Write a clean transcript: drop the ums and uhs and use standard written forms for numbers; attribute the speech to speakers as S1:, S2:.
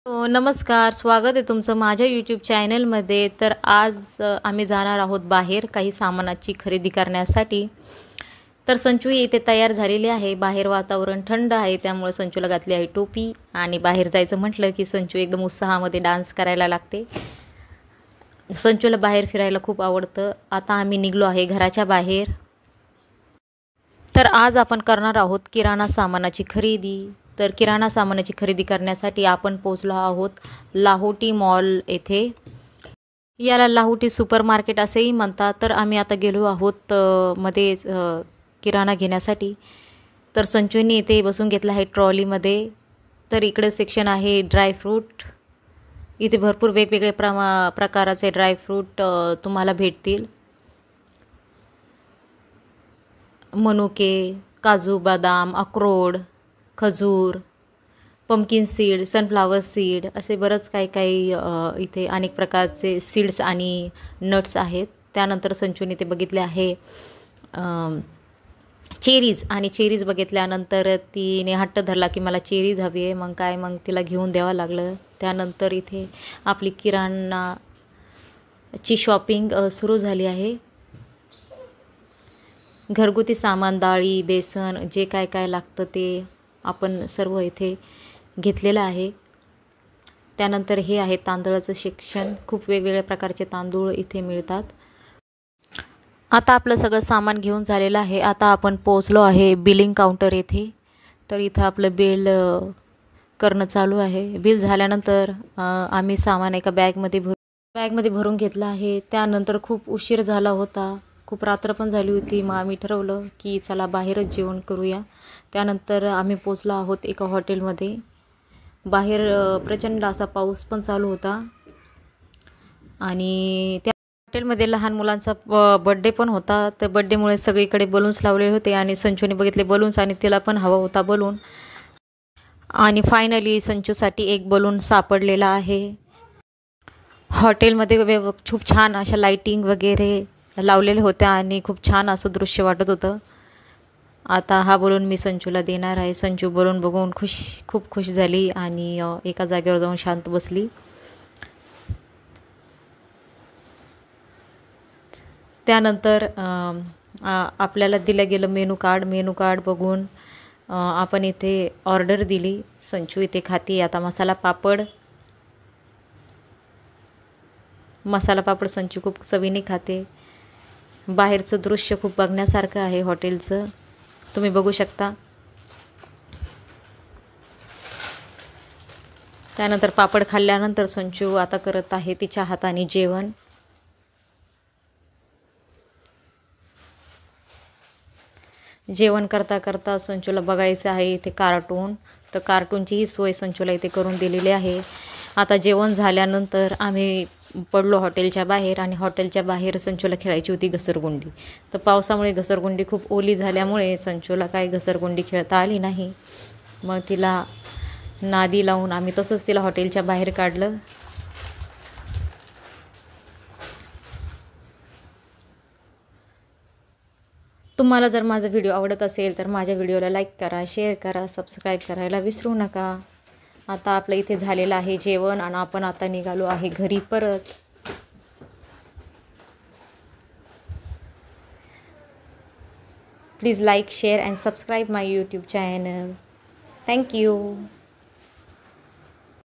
S1: नमस्कार, स्वागत आहे तुमचं माझ्या यूट्यूब चॅनलमध्ये. तर आज आम्ही जाणार आहोत बाहेर काही सामानाची खरेदी करण्यासाठी. तर संचू इथे तयार झालेली आहे. बाहेर वातावरण थंड आहे, त्यामुळे संचूला घातली आहे टोपी. आणि बाहेर जायचं म्हटलं की संचू एकदम उत्साहामध्ये डान्स करायला लागते. संचूला बाहेर फिरायला खूप आवडतं. आता आम्ही निघलो आहे घराच्या बाहेर. तर आज आपण करणार आहोत किराणा सामानाची खरेदी. तर किराणा सामानाची खरेदी करण्यासाठी आपण पोहोचलो आहोत लाहोटी मॉल येथे. याला लाहोटी सुपर मार्केट असेही म्हणतात. तर आम्ही आता गेलो आहोत मध्ये किराणा घेण्यासाठी. तर संचूने इथे बसून घेतला आहे ट्रॉलीमध्ये. तर इकडे सेक्शन आहे ड्रायफ्रूट. इथे भरपूर वेगवेगळे प्रकाराचे ड्रायफ्रूट तुम्हाला भेटतील. मनुके, काजू, बदाम, अक्रोड, खजूर, पंपकिन सीड, सनफ्लावर सीड असे बरंच काही इथे अनेक प्रकारचे सीड्स आणि नट्स आहेत. त्यानंतर संचूने ते बघितले आहे चेरीज. आणि चेरीज बघितल्यानंतर तिने हट्ट धरला की मला चेरीज हवी आहे. मग तिला घेऊन द्यावं लागलं. त्यानंतर इथे आपली किराणाची शॉपिंग सुरू झाली आहे. घरगुती सामान, डाळी, बेसन, जे काय लागतं ते आपण सर्व इथे घेतलेलं आहे. त्यानंतर हे आहे तांदळाचं सेक्शन. खूप वेगवेगळ्या प्रकारचे तांदूळ इथे मिळतात. आता आपलं सगळं सामान घेऊन झालेलं आहे. आता आपण पोहोचलो आहे बिलिंग काउंटर येथे. तर इथं आपलं बिल करणं चालू आहे. बिल झाल्यानंतर आम्ही सामान एका बॅगमध्ये भरून घेतलं आहे. त्यानंतर खूप उशीर झाला होता, खूप रात्र पण झाली होती. मग आम्ही ठरवलं की चला बाहेरच जेवण करूया. त्यानंतर आम्ही पोचलो आहोत एका हॉटेलमध्ये. बाहेर प्रचंड असा पाऊस पण चालू होता. आणि त्या हॉटेलमध्ये लहान मुलांचा बड्डे पण होता. तर बड्डेमुळे सगळीकडे बलून्स लावलेले होते. आणि संचूने बघितले बलून्स आणि तिला पण हवा होता बलून. आणि फायनली संचूसाठी एक बलून सापडलेला आहे. हॉटेलमध्ये खूप छान अशा लाईटिंग वगैरे लावलेले होत्या आणि खूप छान असं दृश्य वाटत होतं. आता हा बलून मी संचूला देणार आहे. संचू बलून बघून खूप खुश झाली आणि एका जागेवर जाऊन शांत बसली. त्यानंतर आपल्याला दिलं गेलं मेनू कार्ड बघून आपण इथे ऑर्डर दिली. संचू इथे खाती आता मसाला पापड संचू खूप चवीने खाते. बाहेरचं दृश्य खूप बघण्यासारखं आहे हॉटेलचं, तुम्ही बघू शकता. त्यानंतर पापड खाल्ल्यानंतर संचू आता करत आहे तिच्या हाताने जेवण. जेवण करता संचूला बघायचं आहे इथे कार्टून. तर कार्टूनचीही सोय संचूला इथे करून दिलेली आहे. आता जेवण झाल्यानंतर आम्ही पडलो हॉटेलच्या बाहेर. आणि हॉटेलच्या बाहेर संचूला खेळायची होती घसरगुंडी. तर पावसामुळे घसरगुंडी खूप ओली झाल्यामुळे संचूला काही घसरगुंडी खेळता आली नाही. मग तिला नादी लावून आम्ही तसंच तिला हॉटेलच्या बाहेर काढलं. तुम्हाला जर माझा व्हिडिओ आवडत असेल तर माझ्या व्हिडिओला लाईक करा, शेअर करा, सबस्क्राईब करायला विसरू नका. आता आपलं इथे झालेलं आहे जेवण आणि आपण आता निघालो आहे घरी परत. Please like, share and subscribe my YouTube channel. Thank you.